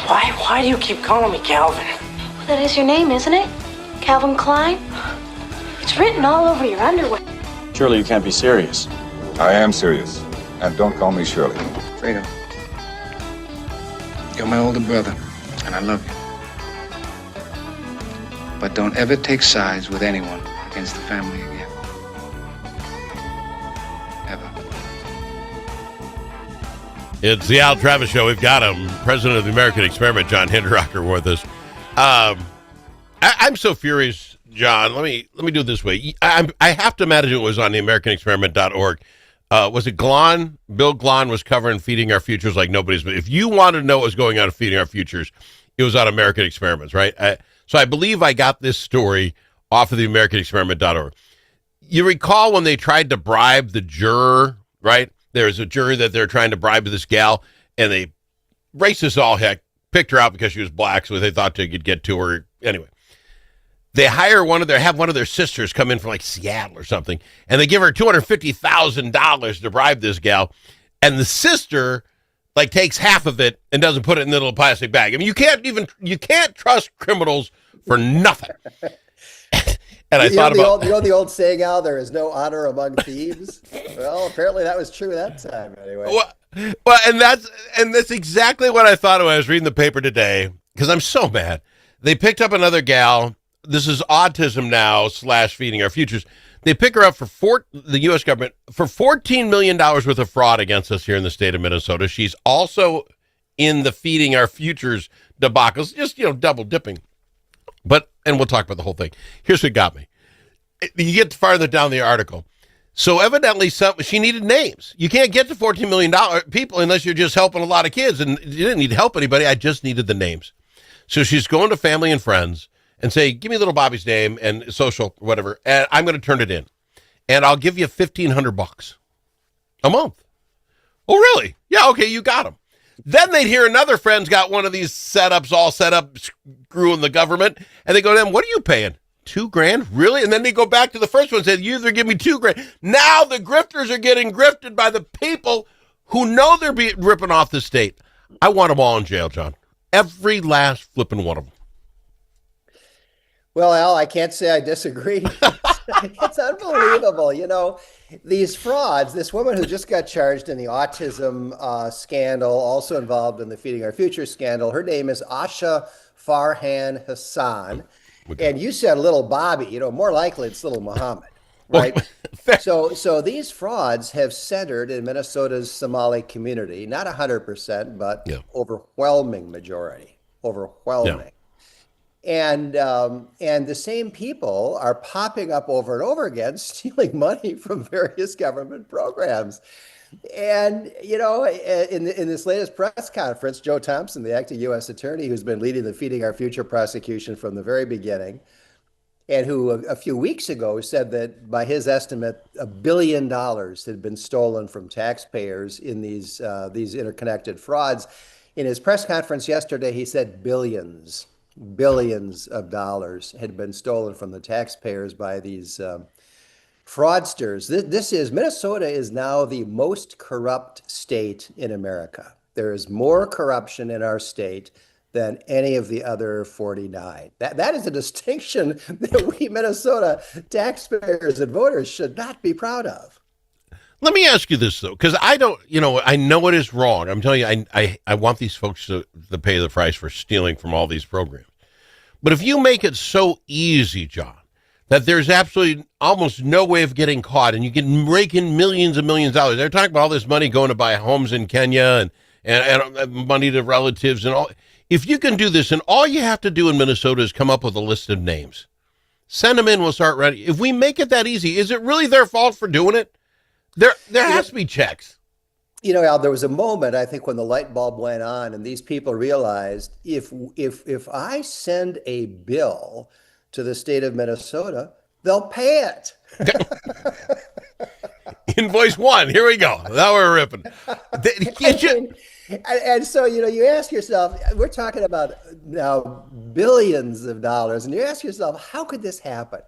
Why do you keep calling me Calvin? Well, that is your name, isn't it? Calvin Klein? It's written all over your underwear. Surely you can't be serious. I am serious. And don't call me Shirley. Fredo, you're my older brother, and I love you. But don't ever take sides with anyone against the family again. Ever. It's the Al Travis Show. We've got him, president of the American Experiment, John Hinderaker, with us. I'm so furious, John. Let me do it this way. I have to imagine it was on the AmericanExperiment.org. Was it Glon? Bill Glon was covering Feeding Our Futures like nobody's. But if you wanted to know what was going on in Feeding Our Futures, it was on American Experiments, right? So I believe I got this story off of the AmericanExperiment.org. You recall when they tried to bribe the juror, right? There's a jury that they're trying to bribe this gal, and they, racist all heck, picked her out because she was black, so they thought they could get to her. Anyway, they hire have one of their sisters come in from like Seattle or something, and they give her $250,000 to bribe this gal, and the sister like takes half of it and doesn't put it in the little plastic bag. I mean, you can't trust criminals for nothing. And I thought about the old saying, Al, there is no honor among thieves. Well, apparently that was true that time anyway. Well, and that's exactly what I thought when I was reading the paper today, because I'm so mad. They picked up another gal. This is Autism Now / Feeding Our Futures. They pick her up for the U.S. government for $14 million worth of fraud against us here in the state of Minnesota. She's also in the Feeding Our Futures debacles, just, double dipping. And we'll talk about the whole thing. Here's what got me. You get farther down the article. So evidently she needed names. You can't get to $14 million people unless you're just helping a lot of kids. And you didn't need to help anybody. I just needed the names. So she's going to family and friends and say, give me little Bobby's name and social, whatever, and I'm going to turn it in. And I'll give you $1,500 a month. Oh, really? Yeah, okay, you got them. Then they'd hear another friend's got one of these setups all set up, screwing the government, and they go to them, what are you paying? $2,000? Really? And then they go back to the first one and say, you either give me $2,000. Now the grifters are getting grifted by the people who know they're ripping off the state. I want them all in jail, John. Every last flipping one of them. Well, Al, I can't say I disagree. It's unbelievable. These frauds, this woman who just got charged in the autism scandal, also involved in the Feeding Our Future scandal, her name is Asha Farhan Hassan. Okay. And you said little Bobby, more likely it's little Muhammad, right? So these frauds have centered in Minnesota's Somali community, not 100%, but overwhelming majority, overwhelming. Yeah. And the same people are popping up over and over again, stealing money from various government programs. And, in this latest press conference, Joe Thompson, the acting U.S. attorney who's been leading the Feeding Our Future prosecution from the very beginning, and who a few weeks ago said that by his estimate, $1 billion had been stolen from taxpayers in these interconnected frauds. In his press conference yesterday, he said billions of dollars had been stolen from the taxpayers by these fraudsters. Minnesota is now the most corrupt state in America. There is more corruption in our state than any of the other 49. That is a distinction that we Minnesota taxpayers and voters should not be proud of. Let me ask you this, though, because I don't, I know it is wrong. I'm telling you, I want these folks to pay the price for stealing from all these programs. But if you make it so easy, John, that there's absolutely almost no way of getting caught, and you can rake in millions and millions of dollars. They're talking about all this money going to buy homes in Kenya and money to relatives and all. If you can do this, and all you have to do in Minnesota is come up with a list of names, send them in, we'll start ready. If we make it that easy, is it really their fault for doing it? There has to be checks. Al, there was a moment, I think, when the light bulb went on and these people realized if I send a bill to the state of Minnesota, they'll pay it. Invoice 1, here we go. Now we're ripping. And so, you ask yourself, we're talking about now billions of dollars, and you ask yourself, how could this happen?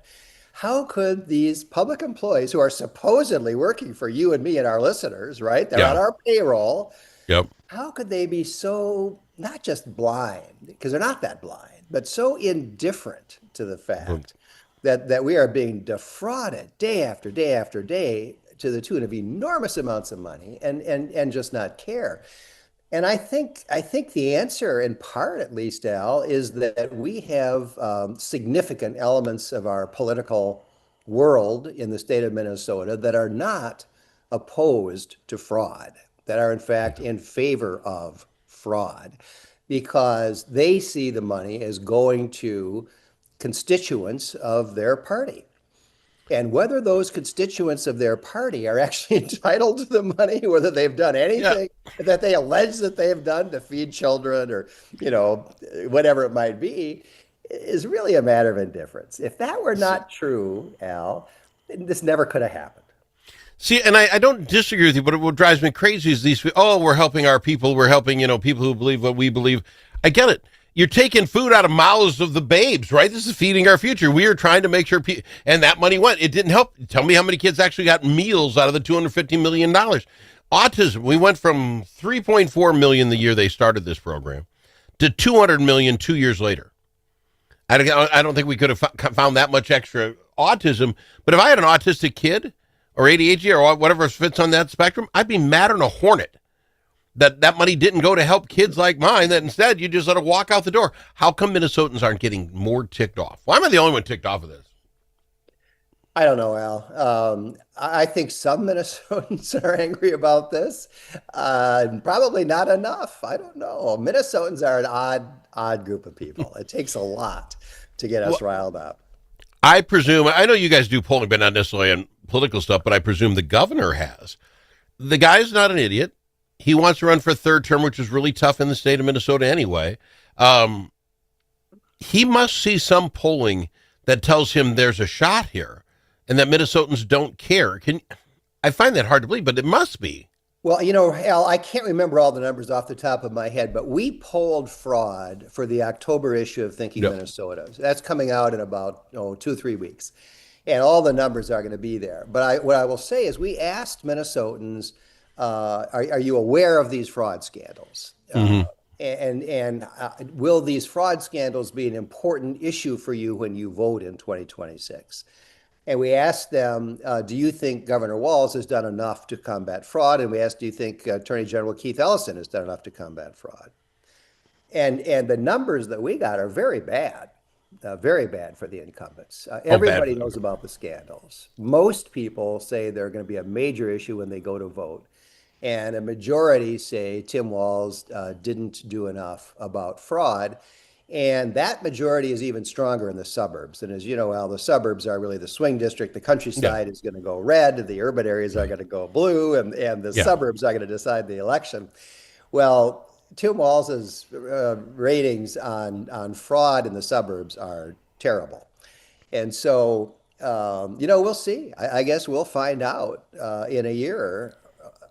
How could these public employees who are supposedly working for you and me and our listeners, right? They're on our payroll. Yep. How could they be so not just blind, because they're not that blind, but so indifferent to the fact that we are being defrauded day after day after day to the tune of enormous amounts of money and just not care? And I think the answer, in part at least, Al, is that we have significant elements of our political world in the state of Minnesota that are not opposed to fraud, that are in fact in favor of fraud, because they see the money as going to constituents of their party. And whether those constituents of their party are actually entitled to the money, whether they've done anything that they allege that they have done to feed children or, whatever it might be, is really a matter of indifference. If that were not true, Al, this never could have happened. See, and I don't disagree with you, but what drives me crazy is we're helping our people. We're helping, people who believe what we believe. I get it. You're taking food out of mouths of the babes, right? This is feeding our future. We are trying to make sure and that money went. It didn't help. Tell me how many kids actually got meals out of the $250 million. Autism, we went from 3.4 million the year they started this program to 200 million 2 years later. I don't think we could have found that much extra autism. But if I had an autistic kid or ADHD or whatever fits on that spectrum, I'd be madder than a hornet that money didn't go to help kids like mine, that instead you just let it walk out the door. How come Minnesotans aren't getting more ticked off? Why am I the only one ticked off of this? I don't know, Al. I think some Minnesotans are angry about this. Probably not enough. I don't know. Minnesotans are an odd group of people. It takes a lot to get us riled up. I presume, I know you guys do polling, but not necessarily on political stuff, but I presume the governor has. The guy's not an idiot. He wants to run for a third term, which is really tough in the state of Minnesota anyway. He must see some polling that tells him there's a shot here and that Minnesotans don't care. I find that hard to believe, but it must be. Well, Al, I can't remember all the numbers off the top of my head, but we polled fraud for the October issue of Thinking Minnesota. So that's coming out in about 2-3 weeks. And all the numbers are going to be there. But what I will say is we asked Minnesotans, are you aware of these fraud scandals? Mm-hmm. And will these fraud scandals be an important issue for you when you vote in 2026? And we asked them, do you think Governor Walz has done enough to combat fraud? And we asked, do you think Attorney General Keith Ellison has done enough to combat fraud? And the numbers that we got are very bad for the incumbents. Everybody knows about the scandals. Most people say they're going to be a major issue when they go to vote. And a majority say Tim Walz didn't do enough about fraud. And that majority is even stronger in the suburbs. And as you know, Al, the suburbs are really the swing district. The countryside is going to go red. The urban areas are going to go blue. And the suburbs are going to decide the election. Well, Tim Walz's ratings on fraud in the suburbs are terrible. And so, we'll see. I guess we'll find out in a year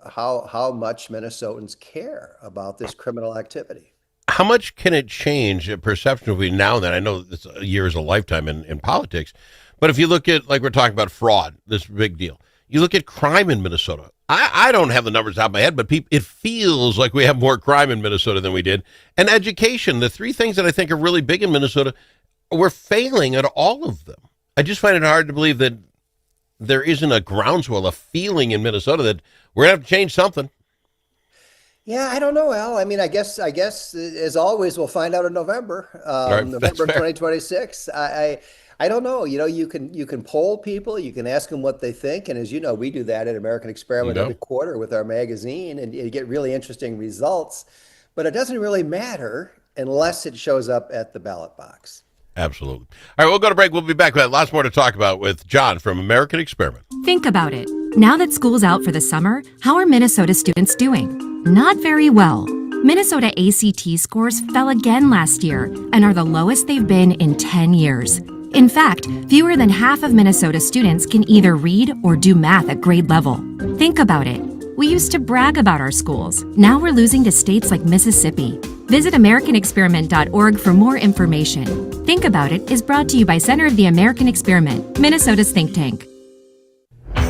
how much Minnesotans care about this criminal activity. How much can it change a perception between now and then? I know this year is a lifetime in politics, but if you look at, like we're talking about fraud, this big deal, you look at crime in Minnesota. I don't have the numbers out of my head, but it feels like we have more crime in Minnesota than we did. And education, the three things that I think are really big in Minnesota, we're failing at all of them. I just find it hard to believe that there isn't a groundswell, a feeling in Minnesota that we're going to have to change something. Yeah, I don't know, Al. I mean, I guess, as always, we'll find out in November, Right, November 2026. I don't know. You can poll people, you can ask them what they think, and as you know, we do that at American Experiment every quarter with our magazine, and you get really interesting results. But it doesn't really matter unless it shows up at the ballot box. Absolutely. All right, we'll go to break. We'll be back with lots more to talk about with John from American Experiment. Think about it. Now that school's out for the summer, how are Minnesota students doing? Not very well. Minnesota ACT scores fell again last year and are the lowest they've been in 10 years. In fact, fewer than half of Minnesota students can either read or do math at grade level. Think about it. We used to brag about our schools. Now we're losing to states like Mississippi. Visit AmericanExperiment.org for more information. Think About It is brought to you by Center of the American Experiment, Minnesota's think tank.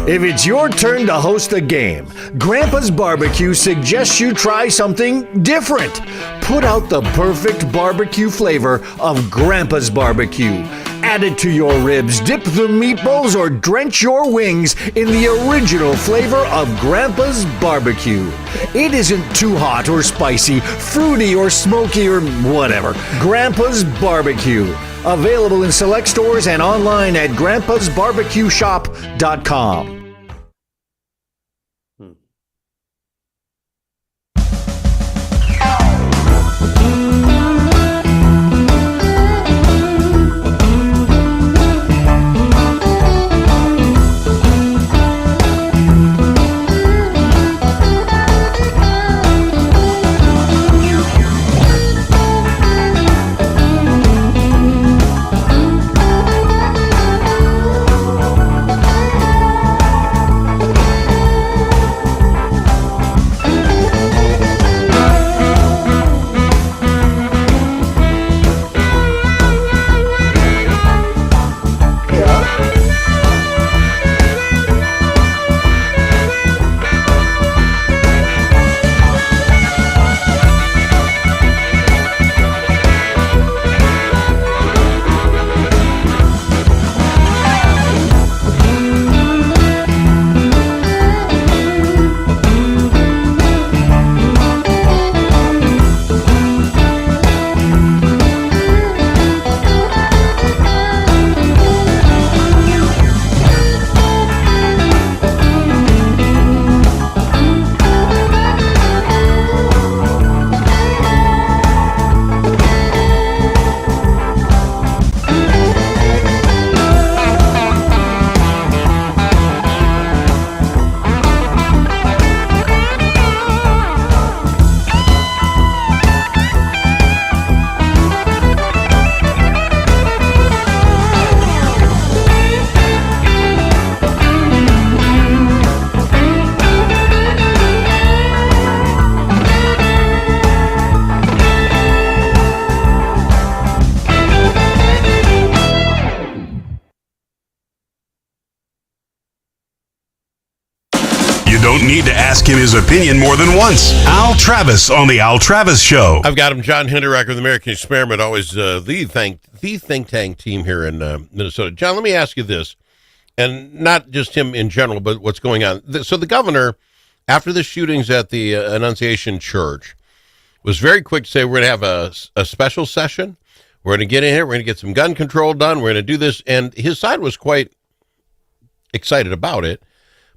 If it's your turn to host a game, Grandpa's Barbecue suggests you try something different. Put out the perfect barbecue flavor of Grandpa's Barbecue. Add it to your ribs, dip the meatballs, or drench your wings in the original flavor of Grandpa's Barbecue. It isn't too hot or spicy, fruity or smoky or whatever. Grandpa's Barbecue. Available in select stores and online at grandpasbarbecueshop.com. Don't need to ask him his opinion more than once. Al Travis on the Al Travis Show. I've got him, John Hinderaker of the American Experiment, always the think tank team here in Minnesota. John, let me ask you this, and not just him in general, but what's going on. So the governor, after the shootings at the Annunciation Church, was very quick to say we're going to have a special session. We're going to get in here. We're going to get some gun control done. We're going to do this. And his side was quite excited about it.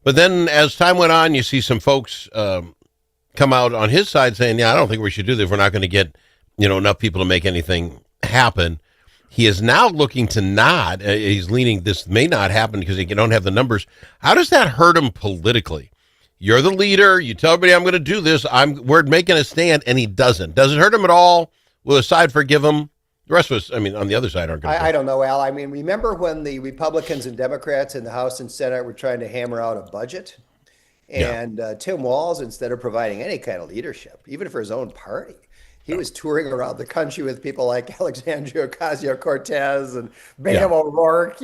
But then as time went on, you see some folks come out on his side saying, yeah, I don't think we should do this. We're not going to get, enough people to make anything happen. He is now looking to nod. He's leaning, this may not happen because he don't have the numbers. How does that hurt him politically? You're the leader. You tell everybody I'm going to do this. We're making a stand, and he doesn't. Does it hurt him at all? Will the side forgive him? The rest of us, on the other side aren't going to. I don't know, Al. Remember when the Republicans and Democrats in the House and Senate were trying to hammer out a budget? And Tim Walz, instead of providing any kind of leadership, even for his own party, he was touring around the country with people like Alexandria Ocasio-Cortez and Beto O'Rourke,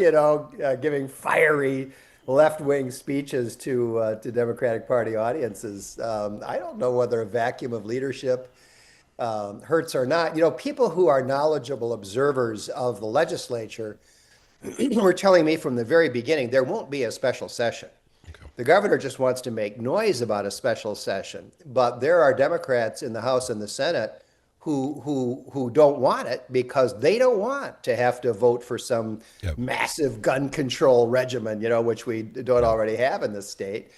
giving fiery left-wing speeches to Democratic Party audiences. I don't know whether a vacuum of leadership hurts or not. People who are knowledgeable observers of the legislature were telling me from the very beginning there won't be a special session. Okay. The governor just wants to make noise about a special session, but there are Democrats in the House and the Senate who don't want it because they don't want to have to vote for some massive gun control regimen, which we don't already have in this state.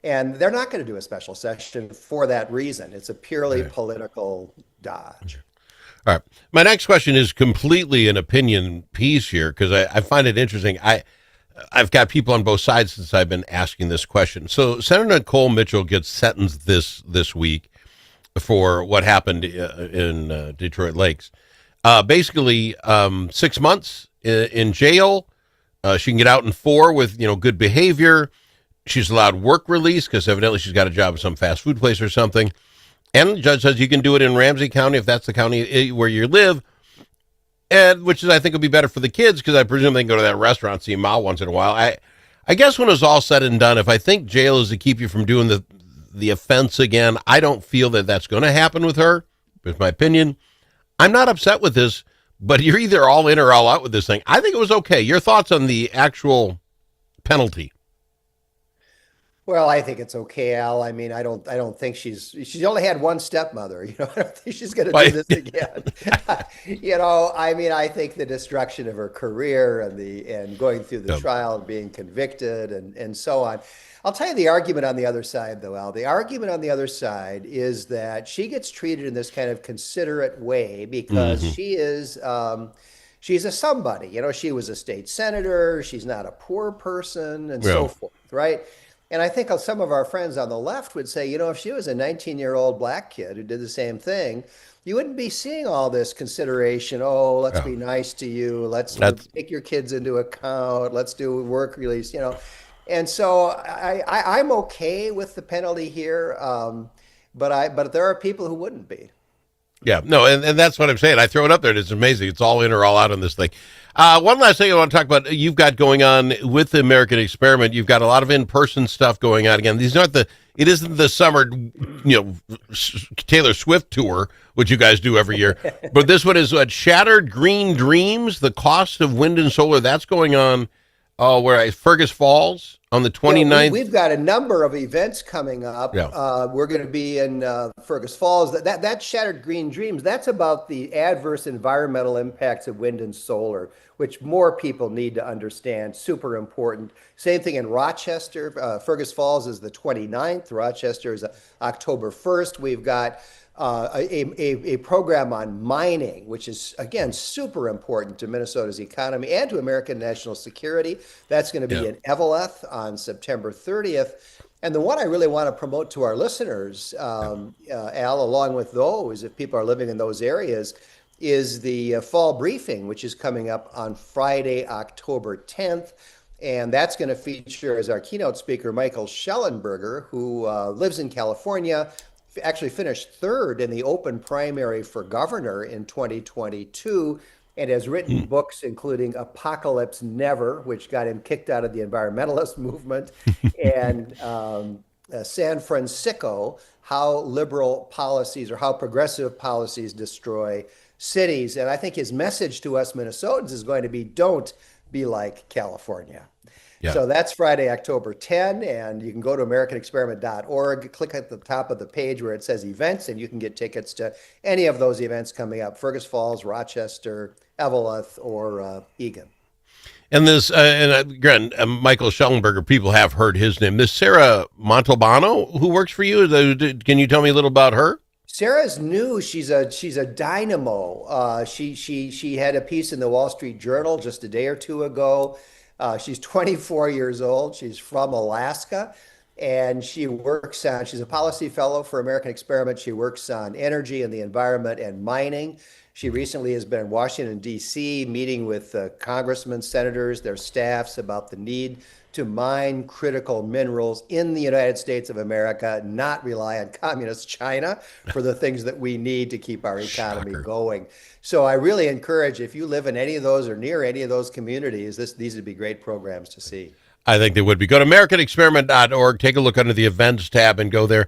And they're not going to do a special session for that reason. It's a purely political dodge. All right. My next question is completely an opinion piece here because I find it interesting. I've got people on both sides since I've been asking this question. So Senator Nicole Mitchell gets sentenced this week for what happened in Detroit Lakes. Basically, 6 months in jail. She can get out in 4 with good behavior. She's allowed work release because evidently she's got a job at some fast food place or something. And the judge says you can do it in Ramsey County if that's the county where you live, and which is I think will be better for the kids because I presume they can go to that restaurant, see Ma once in a while. I guess when it's all said and done, if I think jail is to keep you from doing the offense again, I don't feel that that's going to happen with her. It's my opinion. I'm not upset with this, but you're either all in or all out with this thing. I think it was okay. Your thoughts on the actual penalty? Well, I think it's okay, Al. I mean, I don't think she's only had one stepmother. I don't think she's going to do this again. I mean, I think the destruction of her career and going through the trial and being convicted and so on. I'll tell you the argument on the other side, though, Al. The argument on the other side is that she gets treated in this kind of considerate way because she's a somebody. She was a state senator. She's not a poor person and so forth, right? And I think some of our friends on the left would say, if she was a 19-year-old black kid who did the same thing, you wouldn't be seeing all this consideration. Oh, let's be nice to you. Let's take your kids into account. Let's do work release, And so I'm okay with the penalty here, but there are people who wouldn't be. Yeah, no, and that's what I'm saying. I throw it up there, and it's amazing. It's all in or all out on this thing. One last thing I want to talk about, you've got going on with the American Experiment. You've got a lot of in-person stuff going on. Again, it isn't the summer, Taylor Swift tour, which you guys do every year. But this one is Shattered Green Dreams, the cost of wind and solar. That's going on where Fergus Falls on the 29th. We've got a number of events coming up. Yeah. We're going to be in Fergus Falls. That Shattered Green Dreams, that's about the adverse environmental impacts of wind and solar, which more people need to understand. Super important. Same thing in Rochester. Fergus Falls is the 29th. Rochester is October 1st. We've got a program on mining, which is, again, super important to Minnesota's economy and to American national security. That's going to be in Eveleth on September 30th. And the one I really want to promote to our listeners, Al, along with those, if people are living in those areas, is the fall briefing, which is coming up on Friday, October 10th. And that's going to feature as our keynote speaker, Michael Schellenberger, who lives in California, actually finished third in the open primary for governor in 2022 and has written books including Apocalypse Never, which got him kicked out of the environmentalist movement, and San Francisco, How Liberal Policies or How Progressive Policies Destroy Cities. And I think his message to us Minnesotans is going to be, don't be like California. Yeah. So that's Friday, October 10, and you can go to AmericanExperiment.org, click at the top of the page where it says events, and you can get tickets to any of those events coming up, Fergus Falls, Rochester, Eveleth, or Eagan. And this, again, Michael Schellenberger, people have heard his name. This Sarah Montalbano, who works for you, can you tell me a little about her? Sarah's new. She's a dynamo. She had a piece in the Wall Street Journal just a day or two ago. She's 24 years old. She's from Alaska, and she's a policy fellow for American Experiment. She works on energy and the environment and mining. She recently has been in Washington, D.C., meeting with congressmen, senators, their staffs about the need to mine critical minerals in the United States of America, not rely on communist China for the things that we need to keep our economy going. So I really encourage, if you live in any of those or near any of those communities, these would be great programs to see. I think they would be. Go to AmericanExperiment.org, take a look under the events tab and go there.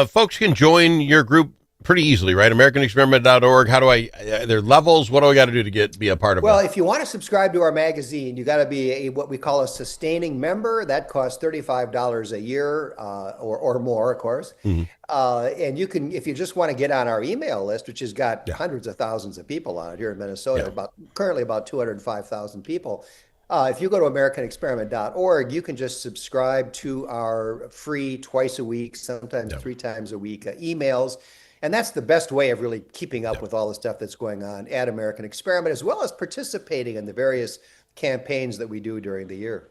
Folks can join your group pretty easily, right? AmericanExperiment.org. How do are there levels? What do I got to do to be a part of it? Well, if you want to subscribe to our magazine, you got to be what we call a sustaining member. That costs $35 a year or more, of course. Mm-hmm. And you can, if you just want to get on our email list, which has got hundreds of thousands of people on it here in Minnesota, currently about 205,000 people. If you go to AmericanExperiment.org, you can just subscribe to our free twice a week, sometimes 3 times a week emails. And that's the best way of really keeping up with all the stuff that's going on at American Experiment, as well as participating in the various campaigns that we do during the year.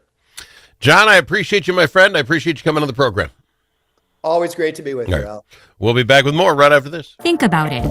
John, I appreciate you, my friend. I appreciate you coming on the program. Always great to be with you, Al. We'll be back with more right after this. Think about it.